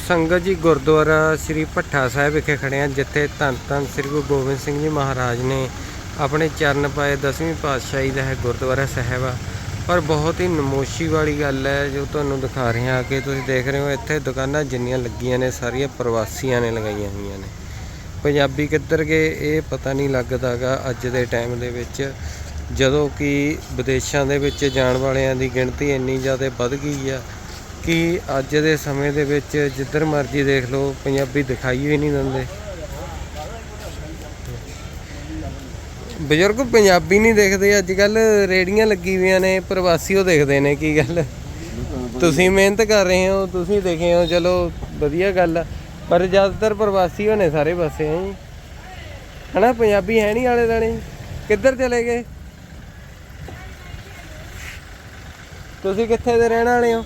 ਸੰਗਤ ਜੀ ਗੁਰਦੁਆਰਾ ਸ੍ਰੀ ਭੱਠਾ ਸਾਹਿਬ ਵਿਖੇ ਖੜੇ ਹਾਂ, ਜਿੱਥੇ ਧੰਨ ਧੰਨ ਸ੍ਰੀ ਗੁਰੂ ਗੋਬਿੰਦ ਸਿੰਘ ਜੀ ਮਹਾਰਾਜ ਨੇ ਆਪਣੇ ਚਰਨ ਪਾਏ। 10ਵੀਂ ਪਾਤਸ਼ਾਹੀ ਦਾ ਹੈ ਗੁਰਦੁਆਰਾ ਸਾਹਿਬ ਆ। ਪਰ ਬਹੁਤ ਹੀ ਨਮੋਸ਼ੀ ਵਾਲੀ ਗੱਲ ਹੈ ਜੋ ਤੁਹਾਨੂੰ ਦਿਖਾ ਰਹੇ ਹਾਂ ਕਿ ਤੁਸੀਂ ਦੇਖ ਰਹੇ ਹੋ ਇੱਥੇ ਦੁਕਾਨਾਂ ਜਿੰਨੀਆਂ ਲੱਗੀਆਂ ਨੇ ਸਾਰੀਆਂ ਪ੍ਰਵਾਸੀਆਂ ਨੇ ਲਗਾਈਆਂ ਹੋਈਆਂ ਨੇ। ਪੰਜਾਬੀ ਕਿੱਧਰ ਗਏ ਇਹ ਪਤਾ ਨਹੀਂ ਲੱਗਦਾ ਗਾ ਅੱਜ ਦੇ ਟਾਈਮ ਦੇ ਵਿੱਚ, ਜਦੋਂ ਕਿ ਵਿਦੇਸ਼ਾਂ ਦੇ ਵਿੱਚ ਜਾਣ ਵਾਲਿਆਂ ਦੀ ਗਿਣਤੀ ਇੰਨੀ ਜ਼ਿਆਦਾ ਵੱਧ ਗਈ ਆ कि अज दे समय दे विच जिधर मर्जी देख लो पंजाबी दिखाई ही नहीं देंदे। बजुर्ग पंजाबी नहीं देखते अजकल, रेहड़ियां लगी हुई ने प्रवासी वो देखते हैं। की गल तुसीं मेहनत कर रहे हो, तुसीं देखे हो, चलो वधिया गल, पर ज़्यादातर प्रवासी होने सारे पासे हैं है ना, पंजाबी है नहीं आले दुआले। किधर चले गए? तुसीं कित्थे दे रहने वाले हो?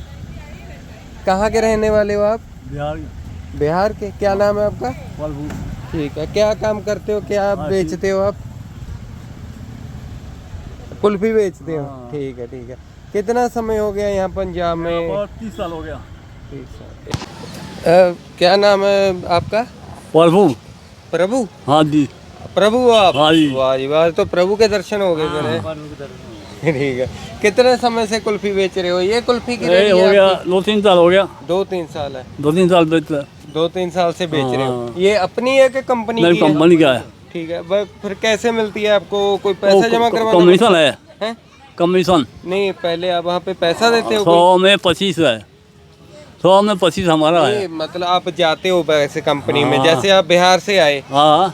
कहाँ के रहने वाले हो आप? बिहार। बिहार के। क्या नाम है आपका? फलफूल। ठीक है। क्या काम करते हो, क्या आप बेचते हो? आप कुल्फी बेचते हो? ठीक है ठीक है। कितना समय हो गया यहाँ पंजाब में? 30 साल हो गया। 30 साल। क्या नाम है आपका? फलफूल। प्रभु? हाँ जी। प्रभु आप? हाँ जी। वाह जी वाह, तो प्रभु के दर्शन हो गए मेरे। ठीक है। कितने समय से कुल्फी बेच रहे हो? ये कुल्फी की रेहड़ी हो गया 2-3 साल हो गया। 2-3 साल है। 2-3 साल बेचता। 2-3 साल से बेच रहे हो। ये अपनी है कि कंपनी की? कंपनी का है। ठीक है। फिर कैसे मिलती है आपको? कोई पैसा जमा करवाना? कमीशन है। कमीशन नहीं, पहले आप वहाँ पे पैसा देते हो? 100 में 25 है। 100 में 25 हमारा है। मतलब आप जाते हो वैसे कंपनी में, जैसे आप बिहार से आए,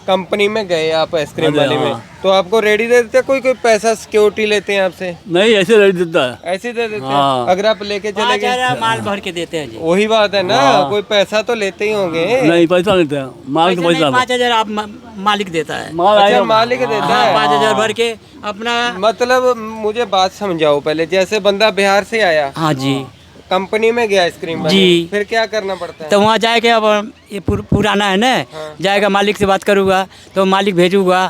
कंपनी में गए आप आइसक्रीम वाले में, तो आपको रेडी दे देते? कोई पैसा सिक्योरिटी लेते हैं आपसे? नहीं, ऐसे रेडी देता है। ऐसे दे देते हैं। अगर आप लेके चले गए माल भर के देते हैं जी। वही बात है ना, कोई पैसा तो लेते ही होंगे। नहीं, पैसा लेते हैं, माल का पैसा 5,000 आप मालिक देता है। अच्छा, मालिक देता है। 5,000 भर के अपना। मतलब मुझे बात समझाओ पहले, जैसे बंदा बिहार से आया, हाँ जी, कंपनी में गया आइसक्रीम वाले, जी, फिर क्या करना पड़ता है? तो वहाँ जाएगा, अब ये पुराना है ना, जाएगा मालिक से बात करूँगा तो मालिक भेजूँगा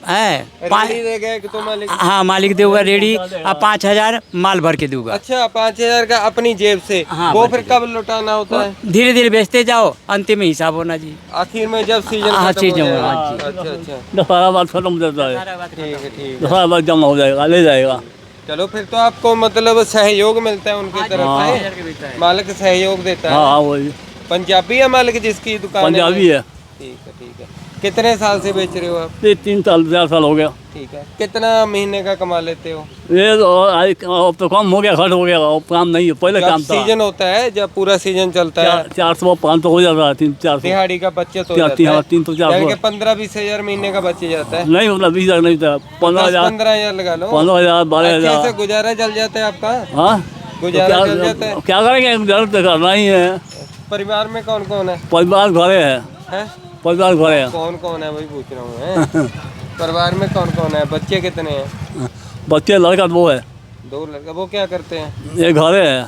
है। तो मालिक, हाँ मालिक देगा रेडी, अब 5,000 माल भर के दूंगा। अच्छा, 5,000 का अपनी जेब से? हाँ, वो फिर कब लौटाना होता है? धीरे धीरे बेचते जाओ, अंतिम में हिसाब होना जी, आखिर में जब सीजन खत्म हो जाएगा। अच्छा अच्छा, सारा बात खत्म हो जाता है। ठीक है ठीक है। सारा बात जमा हो जाएगा, ले जाएगा। चलो फिर तो आपको मतलब सहयोग मिलता है उनकी तरफ से, मालिक सहयोग देता है। हाँ वही। पंजाबी है मालिक जिसकी दुकान? पंजाबी है। ठीक है ठीक है। कितने साल से बेच रहे हो आप? 3 साल 4 साल हो गया। ठीक है। कितना महीने का कमा लेते हो? ये अब तो कम हो गया, घट हो गया, अब काम नहीं है, पहले काम था। सीजन होता है, जब पूरा सीजन चलता है 400-500 हो जाता है, 300-400 दिहाड़ी का बचत हो जाता है। 300-400 15-20 हज़ार महीने का बच जाता है। नहीं, मतलब 20 हज़ार नहीं था, 15,000 लगा लो। 15,000 12,000 से गुजारा चल जाता है आपका? हाँ, गुजारा चल जाता है। क्या करेंगे, गुजारा तो करना ही है। परिवार में कौन कौन है? परिवार घरे है। परिवार घरे है। कौन कौन है वही पूछ रहा हूँ। परिवार में कौन कौन है? बच्चे कितने हैं? बच्चे लड़का 2 है। 2 लड़का। वो क्या करते हैं? ये घरे है।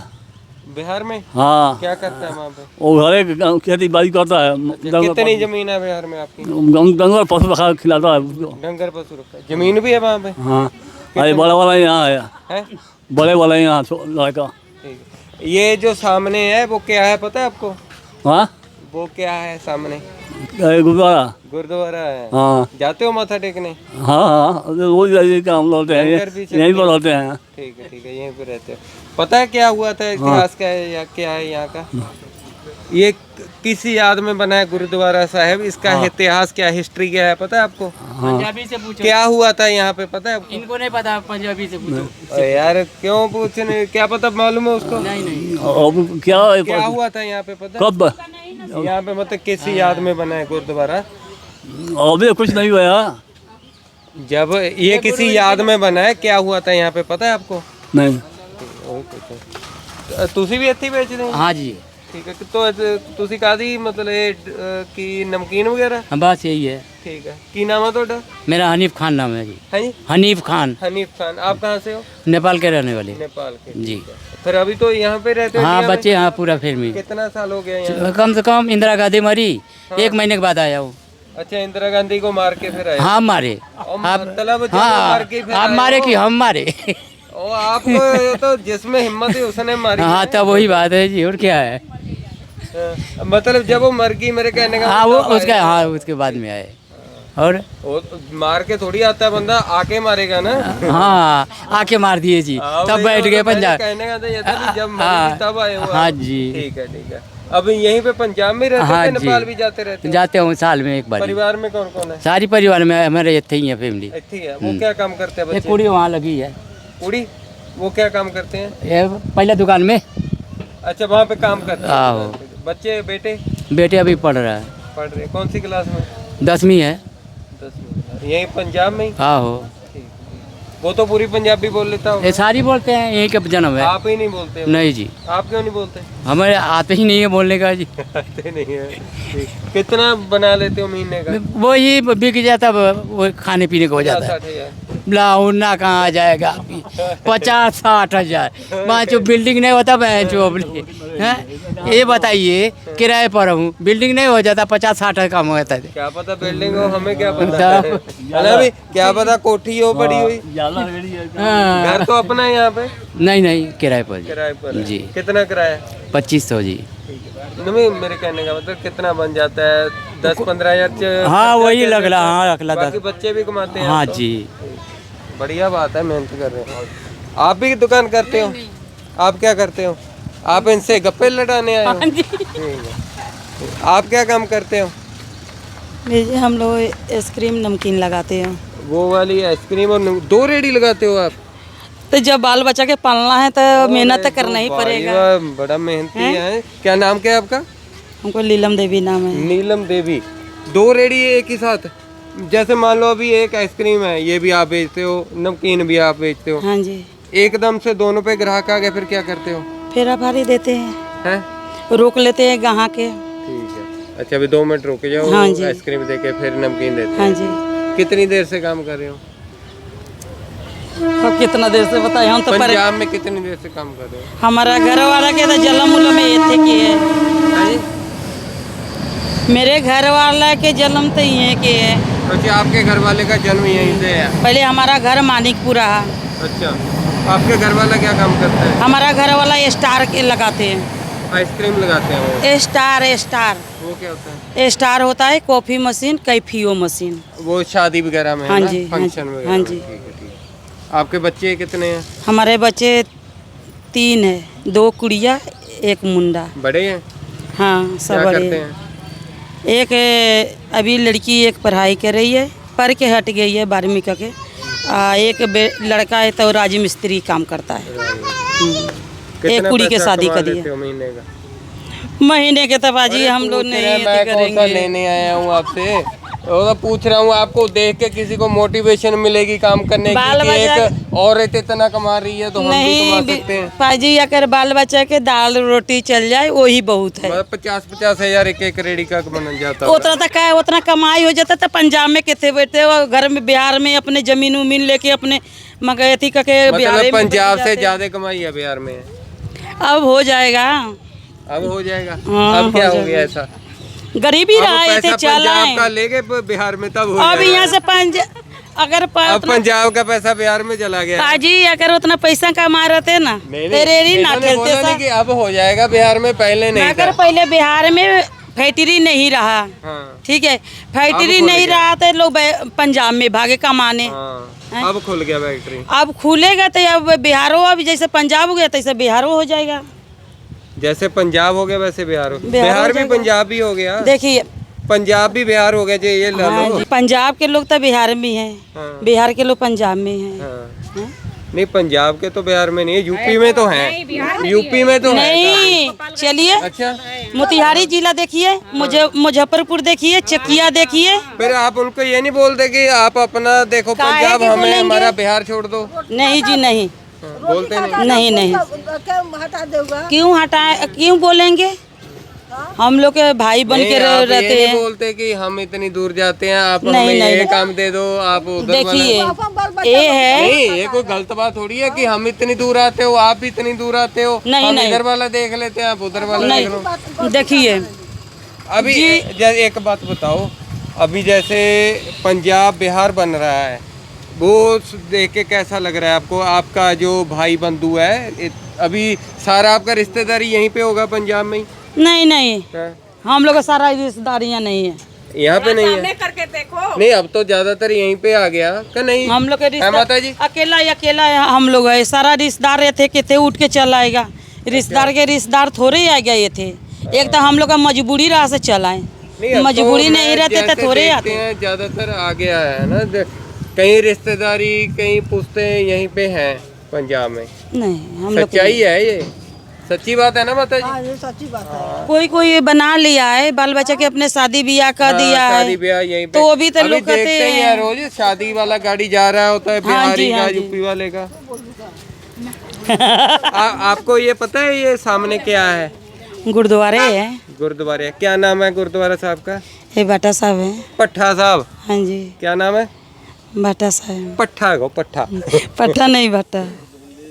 बिहार में? हाँ। क्या करता है वहाँ पे? वो घरे खेती बाड़ी करता है। कितनी जमीन है बिहार में आपकी? डंगर पशु रखा खिलाता है। डंगर पशु रखा है। जमीन भी है वहाँ पे? हाँ। अरे बड़ा वाला यहाँ है, बड़े वाला यहाँ लड़का। ये जो सामने है वो क्या है पता है आपको? हाँ, वो क्या है सामने? गुरुद्वारा। गुरुद्वारा है। हाँ। जाते हो माथा टेकने? हाँ, रोज हम लोग यहीं पर रहते हैं। ठीक है, यहीं पे रहते हो। पता है क्या हुआ था? इतिहास का है या क्या है यहाँ का? ये किसी याद में बना है गुरुद्वारा साहिब, इसका इतिहास क्या, हिस्ट्री क्या है पता है आपको? पंजाबी से पूछो क्या हुआ था यहाँ पे, पता है आपको? इनको नहीं पता, पंजाबी से पूछो। यार क्यों पूछने, क्या पता मालूम है उसको? नहीं। क्या हुआ था यहाँ पे पता? कब? यहाँ पे मतलब किसी याद में बना है गुरुद्वारा? अभी कुछ नहीं हुआ। जब ये किसी याद में बना है, क्या हुआ था यहाँ पे पता है आपको? नहीं। तुसी भी इत्थे बेच रहे? हाँ जी। ठीक है। तो तुसी कादी मतलब कि नमकीन वगैरह? बस यही है। ठीक है। की नाम है ਤੁਹਾਡਾ? मेरा हनीफ खान नाम है जी। है जी? हनीफ खान। हनीफ खान। आप कहाँ से हो? नेपाल के रहने वाले। नेपाल के जी। फिर अभी तो यहाँ पे रहते हो? हाँ बच्चे, हाँ पूरा फिल्मी। कितना साल हो गया यहाँ? कम से कम इंदिरा गांधी मरी 1 महीने के बाद आया हूँ। अच्छा, इंदिरा गांधी को मार के फिर आए? हाँ मारे। मतलब आप मारे कि हम मारे? आपको तो जिसमें हिम्मत है उसने मारी। हाँ तब वही बात है जी, और क्या है। मतलब जब वो मर गई मेरे कहने का हाँ वो मतलब उसका हाँ उसके बाद में आए। और वो तो मार के थोड़ी आता है बंदा, आके मारेगा ना। हाँ आके मार दिए जी, हाँ, तब वही बैठ तो गए मेरे पंजाब। कहने का तो ये था कि जब हाँ, मरी तब आए हो हाँ आप। जी। ठीक है। अब यहीं पे पंजाब में रहते हाँ थे, जी। नेपाल भी जाते रहते हो? जाते हूँ साल में एक बार। परिवार में कौन कौन है? सारी परिवार में हमारे इतने ही है फैमिली। इतनी है। वो क्या काम करते हैं एक बच्चे? कुड़ी वहाँ लगी है। कुड़ी? वो क्या काम करते हैं? ये पहले दुकान में। अच्छा, वहाँ पे काम करते आहो। हैं। बच्चे बेटे बेटे अभी पढ़ रहा है, पढ़ रहे, कौन सी क्लास में? 10वीं है। 10वीं। यहीं पंजाब में ही? आहो। ठीक। वो तो पूरी पंजाबी बोल लेता ये होगा। सारी बोलते हैं, यहीं का जन्म है। आप ही नहीं बोलते हो? नहीं जी, आप क्यों नहीं बोलते? हमें आते ही नहीं है बोलने का जी। आते नहीं है। ठीक। कितना बना लेते हो महीने का? वो ही बिक जाता, वो खाने पीने को हो जाता है। 50-60 ब्लाउना कहाँ जाएगा अभी, 50-60 हजार। वहाँ जो बिल्डिंग नहीं होता मैं जो अपनी हैं, ये बताइए किराए पर हूँ, बिल्डिंग नहीं हो जाता 50-60 कम होता है। क्या पता बिल्डिंग हो, हमें क्या पता है ना भी, क्या पता कोठी हो बड़ी हुई। हाँ। घर तो अपना है यहाँ पे? नहीं किराए पर जी। किराए पर है। जी। कितना किराया? 2500 जी। नहीं, मेरे कहने का मतलब कितना बन जाता है? 10-15 हजार? हाँ वही लग रहा, हाँ अगला बाकी 10। बच्चे भी कमाते हैं? हाँ तो? जी। बढ़िया बात है, मेहनत कर रहे हो। आप भी दुकान करते हो? आप क्या करते हो? आप इनसे गप्पे लड़ाने आए हो? ठीक है। आप क्या काम करते हो? हम लोग आइसक्रीम नमकीन लगाते हैं। वो वाली आइसक्रीम और 2 रेडी लगाते हो आप? तो जब बाल बच्चा के पालना है तो मेहनत तो करना ही पड़ेगा। वाह, बड़ा मेहनती है। क्या नाम क्या है आपका? हमको नीलम देवी नाम है। नीलम देवी। 2 रेडी एक ही साथ? जैसे मान लो अभी एक आइसक्रीम है, ये भी आप बेचते हो, नमकीन भी आप बेचते हो, हाँ जी। एकदम से दोनों पे ग्राहक आ गए, फिर क्या करते हो? फिर आभारी देते हैं, हैं? रोक लेते हैं ग्राहक के। ठीक है। अच्छा, अभी 2 मिनट रुके जाओ। हाँ जी। आइसक्रीम देके फिर नमकीन देते हाँ हैं। जी। कितनी देर से काम कर रहे हो? अब कितना देर से बताए, हम तो पंजाब में कितनी देर से काम कर रहे हो? हमारा घर वाला के तो जलम उलम में ये थे कि है। हाँ जी? मेरे घर वाला के जन्म तो ये के है। अच्छा, आपके घर वाले का जन्म यहीं से है? पहले हमारा घर मानिकपुरा है। अच्छा, आपके घर वाला क्या काम करता है? हमारा घर वाला स्टार के लगाते हैं। आइसक्रीम लगाते हैं वो? स्टार वो क्या होता है? स्टार होता है कॉफी मशीन, कैफियो मशीन। वो शादी वगैरह में? हाँ है ना? जी, हाँ फंक्शन जी, वगैरह हाँ में। जी। ठीक है, ठीक है। आपके बच्चे कितने हैं? हमारे बच्चे 3 है, 2 कुड़िया 1 मुंडा। बड़े हैं? हाँ सब क्या बड़े करते हैं। हैं? एक अभी लड़की एक पढ़ाई कर रही है, पढ़ के हट गई है 12वीं करके। एक लड़का है तो राजमिस्त्री काम करता है। एक कितना कुड़ी के पैसा शादी कमा कर दी लेते है। हो महीने का? महीने के तबाजी हम लोग पूछ नहीं रहे हैं, अथी मैं कौन सा करेंगे। लेने आया हूँ आपसे, और पूछ रहा हूँ आपको देख के किसी को मोटिवेशन मिलेगी काम करने की बाल कि बच्चा- एक औरत इतना कमा रही है तो हम भी कमा सकते हैं। पाजी अगर बाल बच्चा के दाल रोटी चल जाए वही बहुत है। मतलब 50-50 हजार एक रेडी का बन जाता होगा। उतना तक है, उतना कमाई हो जाता तो पंजाब में कितने बैठते हो, घर में बिहार में अपने जमीन उमीन लेके अपने मगैती करके बिहार मतलब में पंजाब बैठ से जाते। ज्यादा कमाई है बिहार में? अब हो जाएगा। अब हो जाएगा। हाँ, अब क्या हो हो गया जाएगा। ऐसा? गरीबी अब रहा है पैसा चला पंजाब का है। ले गए बिहार में तब हो अब जाएगा। यहाँ से अगर अब पंजाब का पैसा बिहार में चला गया। पाजी अगर उतना पैसा कमा रहते ना तेरे री ना इन्होंने खेलते बोला नहीं सा। कि अब हो जाएगा बिहार में, पहले नहीं अगर था। पहले बिहार में फैक्ट्री नहीं रहा, हाँ, ठीक है, फैक्ट्री खुल नहीं गया। रहा तो लोग पंजाब में भागे कमाने। हाँ, अब खुल गया फैक्ट्री। अब खुलेगा तो अब बिहारो, अब जैसे पंजाब हो गया तैसे बिहारो हो जाएगा। जैसे पंजाब हो गया वैसे बिहार हो। बिहार हो बिहार भी जाएगा। पंजाब भी हो गया। देखिए पंजाब भी बिहार हो गया, ये ला हाँ लो। जी, पंजाब के लोग तो बिहार में हैं, हाँ। बिहार के लोग पंजाब में हैं। हाँ। नहीं, पंजाब के तो बिहार में नहीं है, यूपी में तो है। यूपी में तो है। नहीं चलिए, अच्छा, मोतिहारी जिला देखिए, मुजफ्फरपुर देखिए, चकिया देखिए। फिर आप उनको ये नहीं बोलते कि आप अपना देखो काहे पंजाब, के हमें बोलेंगे? हमारा बिहार छोड़ दो? नहीं जी नहीं, हाँ, बोलते नहीं। नहीं नहीं, क्यों हटाए, क्यों बोलेंगे? हम लोग के भाई बन नहीं, के आप ये रहते नहीं हैं। बोलते कि हम इतनी दूर जाते हैं, आप नहीं, हमें ये नहीं। काम दे दो, आप उधर देखिए वाला- ये है, नहीं, ये कोई गलत बात थोड़ी है कि हम इतनी दूर आते हो, आप भी इतनी दूर आते हो। नहीं, हम नहीं। इधर वाला देख लेते हैं, आप उधर वाला देख लो। नहीं देखिए अभी एक बात बताओ, अभी जैसे पंजाब बिहार बन रहा है, वो देख के कैसा लग रहा है आपको? आपका जो भाई बंधु है, अभी सारा आपका रिश्तेदारी यहीं पे होगा पंजाब में ही? नहीं नहीं, हाँ? हम लोग का सारा रिश्तेदारियाँ नहीं है। यहाँ पे नहीं है? करके देखो, नहीं, अब तो ज्यादातर यहीं पे आ गया का नहीं? हम लोग के है माता जी? अकेला ही अकेला है हम लोग है। सारा रिश्तेदार रहते कि थे उठ के चल आएगा, रिश्तेदार के रिश्तेदार थोड़े ही आ गए ये थे। एक तो हम लोग का मजबूरी रहा से चलाएं, नहीं, अब तो मजबूरी नहीं मैं रहते तो जैसे थोड़े देखते आते। हैं, ज्यादातर आ गया है ना, कहीं रिश्तेदारी कहीं पुश्ते यहीं पे हैं पंजाब में। नहीं, हम लोग सच्चाई है ये, सच्ची बात है ना माता जी? कोई कोई बना लिया है, बाल बच्चा के अपने शादी ब्याह कर हाँ, दिया शादी है, ब्याह यहीं पे। तो अभी तो लोग कहते देखते ही हैं रोज शादी वाला गाड़ी जा रहा होता है, बिहारी हाँ का, जी। यूपी वाले का। आपको ये पता है ये सामने क्या है? गुरुद्वारे है। गुरुद्वारे, क्या नाम है गुरुद्वारा साहब का? ये बाटा साहब है। पट्ठा साहब, हाँ जी, क्या नाम है? बाटा साहब। पट्ठा को पट्ठा पट्टा नहीं भाटा,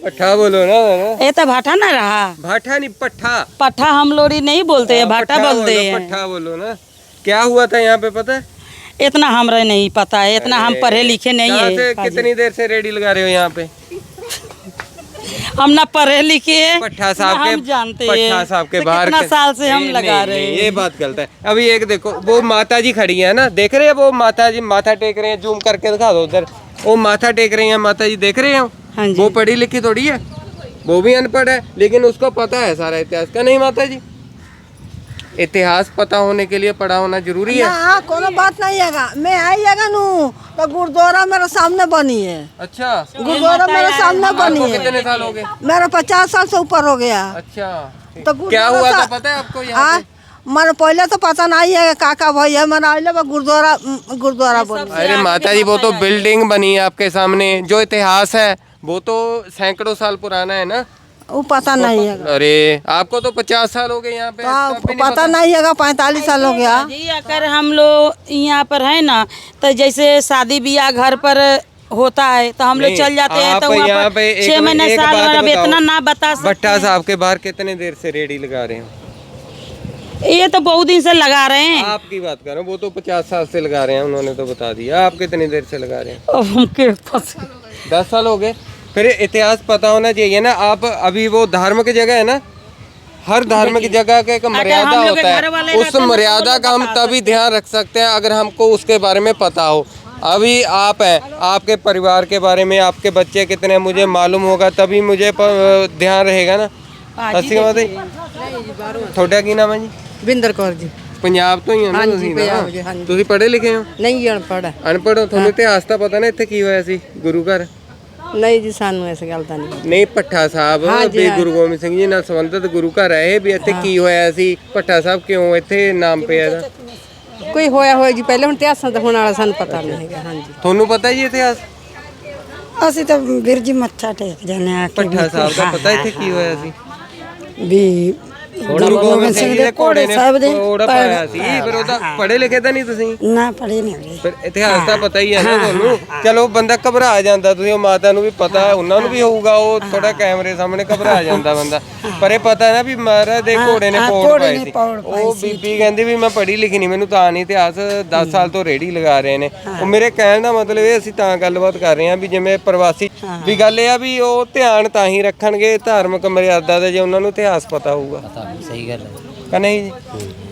पट्ठा बोलो ना, ना? ये तो भाटा ना रहा, भाठा नहीं पट्ठा। पट्टा हम लोरी नहीं बोलते हैं, भाटा पट्ठा बोलते बोलो, हैं। पट्ठा बोलो ना। क्या हुआ था यहाँ पे पता है? इतना हमरा नहीं पता है, इतना हम पढ़े लिखे नहीं कहाँ से है। कितनी देर से रेडी लगा रहे हो यहाँ पे? हम ना पढ़े लिखे हैं, पट्ठा साहब ना के, हम जानते पट्ठा हैं। साहब के तो बाहर कितना के- साल से हम नहीं, लगा नहीं, रहे नहीं, हैं। ये बात गलत है। अभी एक देखो, वो माता जी खड़ी है ना, देख रहे हैं? वो माता जी माथा टेक रहे हैं, जूम करके दिखा दो उधर। वो माथा टेक रही हैं माता जी, देख रहे हो? हाँ जी। वो पढ़ी लिखी थोड़ी है, वो भी अनपढ़ है, लेकिन उसको पता है सारा इतिहास का। नहीं माता जी, इतिहास पता होने के लिए पढ़ा होना जरूरी है। ना कोनो बात नहीं है। मैं आई है नू तो गुरुद्वारा मेरे सामने बनी है। अच्छा, गुरुद्वारा मेरे सामने बनी आपको है। कितने साल हो गए? मेरा 50 साल से ऊपर हो गया। अच्छा, तो क्या हुआ था सा- पता है आपको यहाँ पे? मैंने पहले तो पता नहीं है काका भाई है, मैंने आइले गुरुद्वारा बनी। अरे माता जी, वो तो बिल्डिंग बनी है आपके सामने, जो इतिहास है वो तो सैकड़ों साल पुराना है ना। वो पता नहीं है। अरे आपको तो 50 साल हो गए यहाँ पे, तो तब भी नहीं पता नहीं है, 45 साल हो गया। जी, अगर हम लोग यहाँ पर है ना, तो जैसे शादी ब्याह घर पर होता है तो हम लोग नहीं, चल जाते हैं, आप तो वहाँ यहाँ पर पे एक 6 महीने एक साल बात भर, अब बताओ। इतना ना बता सकते। भट्टा साहब के बाहर कितने देर से रेडी लगा रहे हो? ये तो बहुत दिन से लगा रहे हैं। आपकी बात कर रहा हूँ, वो तो 50 साल से लगा रहे हैं, उन्होंने तो बता दिया। आप कितनी देर से लगा रहे हैं? अब हमके फंस 10 साल हो गए। फिर इतिहास पता होना चाहिए ना। आप अभी वो धार्मिक जगह है ना, हर धार्मिक जगह का एक मर्यादा हम लोग के होता घर वाले है, उस रहते हैं, मर्यादा का हम तभी ध्यान रख सकते हैं अगर हमको उसके बारे में पता हो। अभी आप हैं, आपके परिवार के बारे में, आपके बच्चे कितने मुझे मालूम होगा, तभी मुझे ध्यान रहेगा ना। ਸੱਸੀ ਮਾਤਾ ਜੀ, ਤੁਹਾਡਾ ਕੀ ਨਾਮ ਹੈ ਜੀ? बिंदर कौर जी। ਪੰਜਾਬ ਤੋਂ ਹੀ ਹੋ ਨਾ ਹਾਂਜੀ, ਤੁਸੀਂ ਪੰਜਾਬ ਦੇ, ਨਾ? ਹਾਂਜੀ। ਤੁਸੀਂ ਪੜ੍ਹੇ ਲਿਖੇ ਹੋ? नहीं अनपढ़ है। ਅਨਪੜ੍ਹ ਹੋ? ਤੁਹਾਨੂੰ ਇਤਿਹਾਸ ਤਾਂ ਪਤਾ ਨਾ ਇੱਥੇ ਕੀ ਹੋਇਆ ਸੀ ਗੁਰੂ ਘਰ? नहीं जी, सानू इस गल का नहीं। ਨਹੀਂ, ਭੱਠਾ ਸਾਹਿਬ ਹਾਂਜੀ, ਵੀ ਹਾਂਜੀ। ਗੁਰੂ ਗੋਬਿੰਦ ਸਿੰਘ ਜੀ ਨਾਲ ਸੰਬੰਧਿਤ ਗੁਰੂ ਘਰ ਹੈ ਇਹ, ਵੀ ਇੱਥੇ ਕੀ ਹੋਇਆ ਸੀ? ਭੱਠਾ ਸਾਹਿਬ ਕਿਉਂ ਇੱਥੇ ਨਾਮ ਪਿਆ ਇਹਦਾ? कोई होया होया जी, पहले हुण इतिहासां दा होण वाला सानू पता नहीं है। हाँ जी, ਤੁਹਾਨੂੰ ਪਤਾ ਜੀ ਇਤਿਹਾਸ? ਅਸੀਂ ਤਾਂ ਵੀਰ ਜੀ ਮੱਥਾ ਟੇਕ ਜਾਂਦੇ ਆ ਭੱਠਾ ਸਾਹਿਬ ਦਾ ਪਤਾ ਇੱਥੇ ਕੀ ਹੋਇਆ ਸੀ? ਵੀ ਗੁਰੂ ਗੋਬਿੰਦ ਸਿੰਘ ਜੀ ਦੇ ਘੋੜੇ ਨੇ ਸਾਹਿਬ ਦੇ ਘੋੜਾ ਪਾਇਆ ਸੀ। ਫਿਰ ਉਹਦਾ ਪੜ੍ਹੇ ਲਿਖੇ ਤਾਂ ਨਹੀਂ ਤੁਸੀਂ? ਨਾ ਪੜੇ ਨਹੀਂ ਵੀਰੇ। ਫਿਰ ਇਤਿਹਾਸ ਤਾਂ ਪਤਾ ਹੀ ਹੈ ਨਾ ਤੁਹਾਨੂੰ। ਚਲੋ ਬੰਦਾ ਘਬਰਾ ਜਾਂਦਾ, ਤੁਸੀਂ ਉਹ ਮਾਤਾ ਨੂੰ ਵੀ ਪਤਾ, ਉਹਨਾਂ ਨੂੰ ਵੀ ਹੋਊਗਾ, ਉਹ ਥੋੜਾ ਕੈਮਰੇ ਸਾਹਮਣੇ ਘਬਰਾ ਜਾਂਦਾ ਬੰਦਾ। ਪਰ ਇਹ ਪਤਾ ਨਾ ਵੀ ਮਹਾਰਾਜ ਦੇ ਘੋੜੇ ਨੇ ਪੌੜ ਪਾਈ ਸੀ। ਉਹ ਬੀਬੀ ਕਹਿੰਦੀ ਵੀ ਮੈਂ ਪੜ੍ਹੀ ਲਿਖੀ ਨਹੀਂ, ਮੈਨੂੰ ਤਾਂ ਨਹੀਂ ਇਤਿਹਾਸ। 10 ਸਾਲ ਤੋਂ ਰੇੜੀ ਲਗਾ ਰਹੇ ਨੇ ਉਹ। ਮੇਰੇ ਕਹਿਣ ਦਾ ਮਤਲਬ ਇਹ, ਅਸੀਂ ਤਾਂ ਗੱਲਬਾਤ ਕਰ ਰਹੇ ਹਾਂ ਵੀ ਜਿਵੇਂ ਪ੍ਰਵਾਸੀ ਵੀ ਗੱਲ ਇਹ ਆ ਵੀ ਉਹ ਧਿਆਨ ਤਾਂ ਹੀ ਰੱਖਣਗੇ ਧਾਰਮਿਕ ਮਰਿਆਦਾ ਦਾ ਜੇ ਉਹਨਾਂ ਨੂੰ ਇਤਿਹਾਸ ਪਤਾ ਹੋਊਗਾ। ਸਹੀ ਗੱਲ ਹੈ ਕਿ ਨਹੀਂ ਜੀ?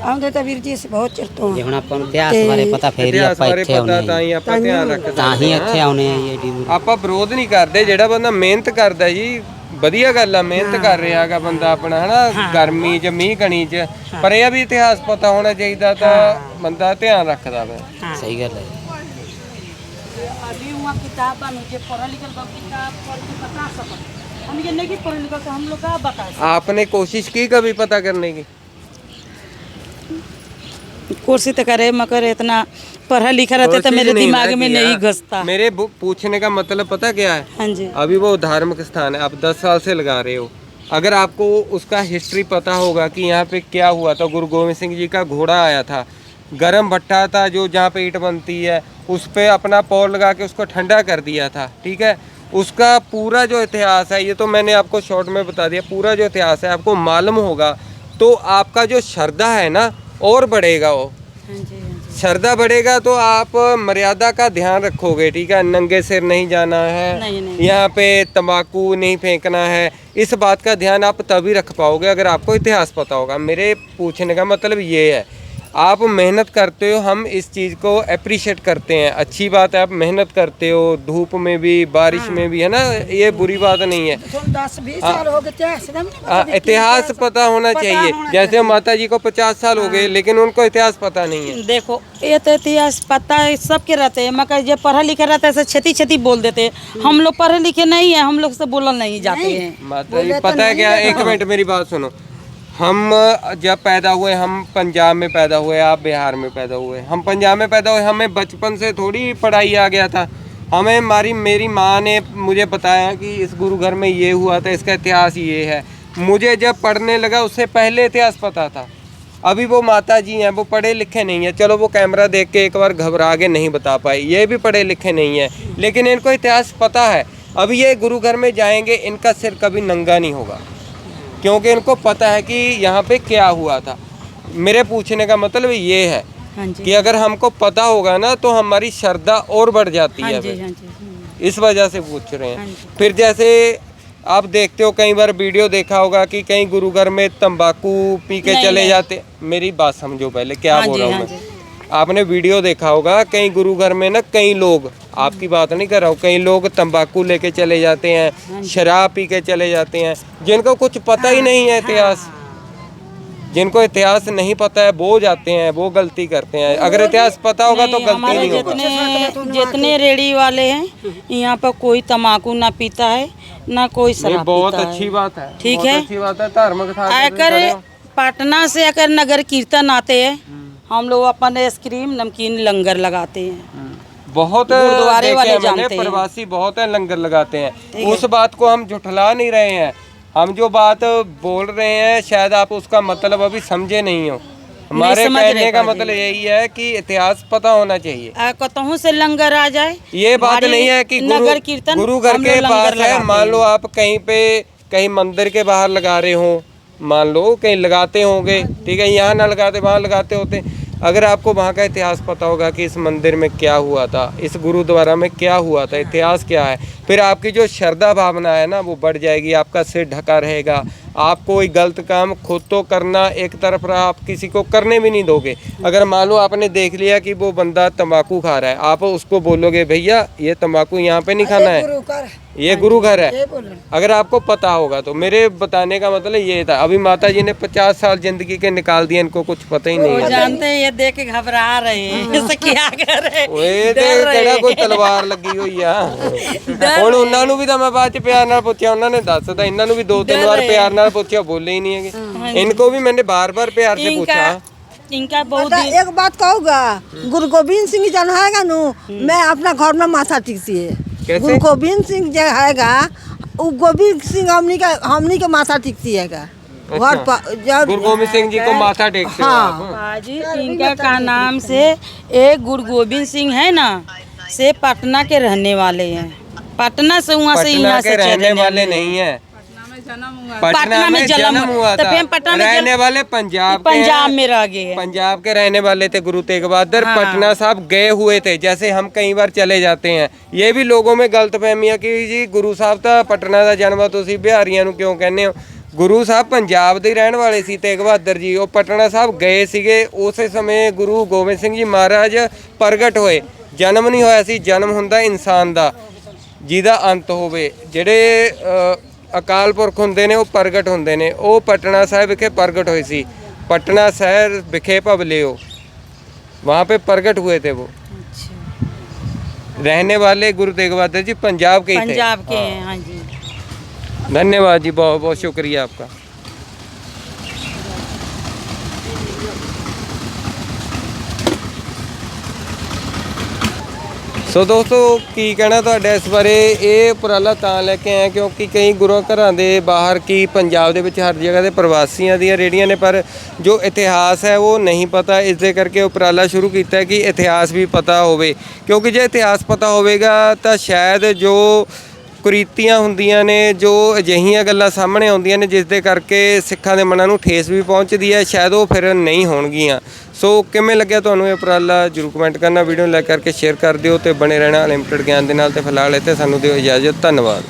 ਆਉਂਦੇ ਤਾਂ ਵੀਰ ਜੀ ਅਸੀਂ ਬਹੁਤ ਚਿਰ ਤੋਂ ਜੇ ਹੁਣ ਆਪਾਂ ਨੂੰ ਇਤਿਹਾਸ ਬਾਰੇ ਪਤਾ ਫੇਰ ਹੀ ਇਤਿਹਾਸ ਆਪਾਂ ਬਾਰੇ ਇੱਥੇ ਪਤਾ ਆਉਨੇ ਤਾਂ ਹੀ ਆਪਾਂ ਧਿਆਨ ਰੱਖ ਸਕਦੇ ਤਾਂ ਹੀ ਹਾਂ। ਇੱਥੇ ਆਉਨੇ ਆ ਜੀ ਏਡੀ ਦੂਰ। ਆਪਾਂ ਵਿਰੋਧ ਨਹੀਂ ਕਰਦੇ, ਜਿਹੜਾ ਬੰਦਾ ਮਿਹਨਤ ਕਰਦਾ ਜੀ ਵਧੀਆ ਗੱਲ ਆ, ਮਿਹਨਤ ਕਰ ਰਿਹਾ ਹੈਗਾ ਬੰਦਾ ਆਪਣਾ, ਹਨਾ, ਗਰਮੀ 'ਚ ਮੀਂਹ ਕਣੀ 'ਚ। ਪਰ ਇਹ ਆ ਵੀ ਇਤਿਹਾਸ ਪਤਾ ਹੋਣਾ ਚਾਹੀਦਾ, ਤਾਂ ਬੰਦਾ ਧਿਆਨ ਰੱਖਦਾ ਵਾ। ਸਹੀ ਗੱਲ ਹੈ। अभी वहाँ किताब मुझे पढ़ा लिखल बा, किताब पढ़ के बता सकत। हम ये नहीं पढ़ लिखल तो हम लोग का बता सकते। आपने कोशिश की कभी पता करने की? कोशिश तो करे मगर इतना पढ़ा लिखा रहता तो कोशिश मेरे नहीं दिमाग ना में किया। नहीं घुसता। मेरे पूछने का मतलब पता क्या है? हाँ जी, अभी वो धार्मिक स्थान है, आप 10 साल से लगा रहे हो। अगर आपको उसका हिस्ट्री पता होगा कि यहाँ पे क्या हुआ था, गुरु गोविंद सिंह जी का घोड़ा आया था, गरम भट्टा था जो जहाँ पे ईंट बनती है, उस पे अपना पौर लगा के उसको ठंडा कर दिया था, ठीक है। उसका पूरा जो इतिहास है, ये तो मैंने आपको शॉर्ट में बता दिया, पूरा जो इतिहास है आपको मालूम होगा तो आपका जो श्रद्धा है ना और बढ़ेगा। वो श्रद्धा बढ़ेगा तो आप मर्यादा का ध्यान रखोगे, ठीक है। नंगे सिर नहीं जाना है, नहीं। यहाँ पे तंबाकू नहीं फेंकना है। इस बात का ध्यान आप तभी रख पाओगे अगर आपको इतिहास पता होगा। मेरे पूछने का मतलब ये है, आप मेहनत करते हो, हम इस चीज़ को अप्रिशिएट करते हैं, अच्छी बात है। आप मेहनत करते हो, धूप में भी बारिश में भी, है ना, ये बुरी बात नहीं है। 10-20 साल हो गए इतिहास पता होना चाहिए। जैसे माता जी को 50 साल हो गए लेकिन उनको इतिहास पता नहीं है। देखो ये तो इतिहास पता है सबके रहते हैं, मगर जो पढ़ा लिखा रहता है ऐसे छेती छेती बोल देते हैं। हम लोग पढ़े लिखे नहीं है, हम लोग से बोलना नहीं जाते हैं। माता जी पता है क्या, एक मिनट मेरी बात सुनो। हम जब पैदा हुए, हम पंजाब में पैदा हुए, आप बिहार में पैदा हुए। हम पंजाब में पैदा हुए, हमें बचपन से थोड़ी पढ़ाई आ गया था। हमें मेरी माँ ने मुझे बताया कि इस गुरु घर में ये हुआ था, इसका इतिहास ये है। मुझे जब पढ़ने लगा उससे पहले इतिहास पता था। अभी वो माता जी हैं, वो पढ़े लिखे नहीं हैं। चलो वो कैमरा देख के एक बार घबरा के नहीं बता पाए, ये भी पढ़े लिखे नहीं है, लेकिन इनको इतिहास पता है। अभी ये गुरु घर में जाएंगे, इनका सिर कभी नंगा नहीं होगा, क्योंकि इनको पता है कि यहाँ पे क्या हुआ था। मेरे पूछने का मतलब ये है कि अगर हमको पता होगा ना तो हमारी श्रद्धा और बढ़ जाती है। इस वजह से पूछ रहे हैं। फिर जैसे आप देखते हो, कई बार वीडियो देखा होगा कि कहीं गुरु घर में तंबाकू पी के चले जाते। मेरी बात समझो पहले, क्या बोल रहा हूँ मैं। आपने वीडियो देखा होगा, कई गुरु घर में ना कई लोग, आपकी बात नहीं कर रहा हूँ, कई लोग तंबाकू लेके चले जाते हैं, शराब पी के चले जाते हैं, जिनको कुछ पता ही नहीं है इतिहास। जिनको इतिहास नहीं पता है वो जाते हैं, वो गलती करते हैं। अगर इतिहास पता होगा तो गलती नहीं होगा। जितने रेडी वाले हैं यहाँ पर कोई तम्बाकू ना पीता है, ना कोई शराब बहुत पीता अच्छी है। बात है, ठीक बहुत है, अच्छी बात है। धार्मिक अगर पटना से अगर नगर कीर्तन आते हैं, हम लोग अपन आइसक्रीम नमकीन लंगर लगाते हैं। बहुत गुरुद्वारे वाले मैंने जानते हैं। प्रवासी बहुत है लंगर लगाते हैं। उस बात को हम झुठला नहीं रहे हैं। हम जो बात बोल रहे हैं शायद आप उसका मतलब अभी समझे नहीं हो। हमारे कहने का मतलब यही है कि इतिहास पता होना चाहिए। कतहूँ से लंगर आ जाए, ये बात नहीं है कि नगर कीर्तन गुरु घर के पास है। मान लो आप कहीं पे कहीं मंदिर के बाहर लगा रहे हो, मान लो कहीं लगाते होंगे, ठीक है, यहाँ ना लगाते वहाँ लगाते होते। अगर आपको वहाँ का इतिहास पता होगा कि इस मंदिर में क्या हुआ था, इस गुरुद्वारा में क्या हुआ था, इतिहास क्या है, फिर आपकी जो श्रद्धा भावना है ना वो बढ़ जाएगी। आपका सिर ढका रहेगा। आप कोई गलत काम खुद तो करना एक तरफ रहा, आप किसी को करने भी नहीं दोगे। अगर मान लो आपने देख लिया कि वो बंदा तंबाकू खा रहा है, आप उसको बोलोगे भैया ये तंबाकू यहाँ पे नहीं खाना है, ये गुरु घर है। अगर आपको पता होगा तो। मेरे बताने का मतलब ये था। अभी माता जी ने 50 साल जिंदगी के निकाल दिए, इनको कुछ पता ही नहीं है। जानते हैं, ये देख के घबरा रहे हैं इसे क्या कर रहे हैं। ਕੋਈ ਤਲਵਾਰ ਲੱਗੀ ਹੋਈ ਆ। ਹੁਣ ਉਹਨਾਂ ਨੂੰ ਵੀ ਤਾਂ ਮੈਂ ਬਾਅਦ ਚ ਪਿਆਰ ਨਾਲ ਪੁੱਛਿਆ, ਉਹਨਾਂ ਨੇ ਦੱਸਦਾ। ਇਹਨਾਂ ਨੂੰ ਵੀ 2-3 ਵਾਰ ਪਿਆਰ ਨਾਲ ਪੁੱਛਿਆ, ਬੋਲੇ ही नहीं है। इनको भी मैंने बार-बार प्यार से पूछा। इनका बहुत एक बात कहूँगा, गुरु गोविंद सिंह जन हैगा नु, मैं अपना घर में माथा टेकती है। गुरु गोविंद सिंह जो हैगा, वो गोविंद सिंह हमनी के माथा टेकती हैगा। गुरु गोविंद सिंह जी को माथा टेकते हो आप? जी, इनका का नाम से एक गुरु गोविंद सिंह है ना, से पटना के रहने वाले हैं। पटना से वहाँ से यहाँ से रहने वाले नहीं है, पटना में जन्म हुआ था। रहने वाले पंजाब में रह गए। पंजाब के रहने वाले थे गुरु तेग बहादुर। पटना साहब गए हुए थे, जैसे हम कई बार चले जाते हैं। ये भी लोगों में गलतफहमी है कि जी गुरु साहब था पटना का जन्म, तुसी बिहारियां नूं क्यों कहने हो। गुरु साहब पंजाब ਦੇ ਰਹਿਣ ਵਾਲੇ ਸੀ तेग बहादुर जी। ਉਹ ਪਟਨਾ ਸਾਹਿਬ ਗਏ ਸੀਗੇ। ਉਸੇ ਸਮੇਂ ਗੁਰੂ ਗੋਬਿੰਦ ਸਿੰਘ ਜੀ ਮਹਾਰਾਜ ਪ੍ਰਗਟ ਹੋਏ। ਜਨਮ ਨਹੀਂ ਹੋਇਆ ਸੀ, ਜਨਮ ਹੁੰਦਾ ਇਨਸਾਨ ਦਾ ਜਿਹਦਾ ਅੰਤ ਹੋਵੇ। ਜਿਹੜੇ ਅਕਾਲ ਪੁਰਖ ਹੁੰਦੇ ਨੇ ਉਹ ਪ੍ਰਗਟ ਹੁੰਦੇ ਨੇ। ਉਹ ਪਟਨਾ ਸਾਹਿਬ ਵਿਖੇ ਪ੍ਰਗਟ ਹੋਏ ਸੀ। पटना शहर विखे पबलियो, वहाँ पे प्रगट हुए थे वो। रहने वाले गुरु तेग बहादुर जी पंजाब के ही थे। पंजाब के हैं, हाँ जी। धन्यवाद जी, बहुत बहुत शुक्रिया आपका। ਸੋ ਦੋਸਤੋ ਕੀ ਕਹਿਣਾ ਤੁਹਾਡਾ ਇਸ ਬਾਰੇ। ਇਹ ਉਪਰਾਲਾ ਤਾਂ ਲੈ ਕੇ ਆਏ ਕਿਉਂਕਿ ਕਈ ਗੁਰੂ ਘਰਾਂ ਦੇ ਬਾਹਰ ਕੀ ਪੰਜਾਬ ਦੇ ਵਿੱਚ ਹਰ ਜਗ੍ਹਾ ਦੇ ਪ੍ਰਵਾਸੀਆਂ ਦੀਆਂ ਰੇਹੜੀਆਂ ਨੇ, ਪਰ ਜੋ ਇਤਿਹਾਸ ਹੈ ਉਹ ਨਹੀਂ ਪਤਾ। ਇਸ ਦੇ ਕਰਕੇ ਉਪਰਾਲਾ ਸ਼ੁਰੂ ਕੀਤਾ ਕਿ ਇਤਿਹਾਸ ਵੀ ਪਤਾ ਹੋਵੇ, ਕਿਉਂਕਿ ਜੇ ਇਤਿਹਾਸ ਪਤਾ ਹੋਵੇਗਾ ਤਾਂ ਸ਼ਾਇਦ ਜੋ ਕੁਰੀਤੀਆਂ ਹੁੰਦੀਆਂ ਨੇ, ਜੋ ਅਜਿਹੀਆਂ ਗੱਲਾਂ ਸਾਹਮਣੇ ਆਉਂਦੀਆਂ ਨੇ ਜਿਸ ਦੇ ਕਰਕੇ ਸਿੱਖਾਂ ਦੇ ਮਨਾਂ ਨੂੰ ਠੇਸ ਵੀ ਪਹੁੰਚਦੀ ਹੈ, ਸ਼ਾਇਦ ਉਹ ਫਿਰ ਨਹੀਂ ਹੋਣਗੀਆਂ। ਸੋ ਕਿਵੇਂ ਲੱਗਿਆ ਤੁਹਾਨੂੰ ਇਹ ਉਪਰਾਲਾ ਜ਼ਰੂਰ ਕਮੈਂਟ ਕਰਨਾ, ਵੀਡੀਓ ਨੂੰ ਲਾਈਕ ਕਰਕੇ ਸ਼ੇਅਰ ਕਰ ਦਿਓ ਤੇ ਬਣੇ ਰਹਿਣਾ ਅਨਲਿਮਟਿਡ ਗਿਆਨ ਦੇ ਨਾਲ। ਤੇ ਫਿਲਹਾਲ ਇੱਥੇ ਸਾਨੂੰ ਦਿਓ ਇਜਾਜ਼ਤ, ਧੰਨਵਾਦ।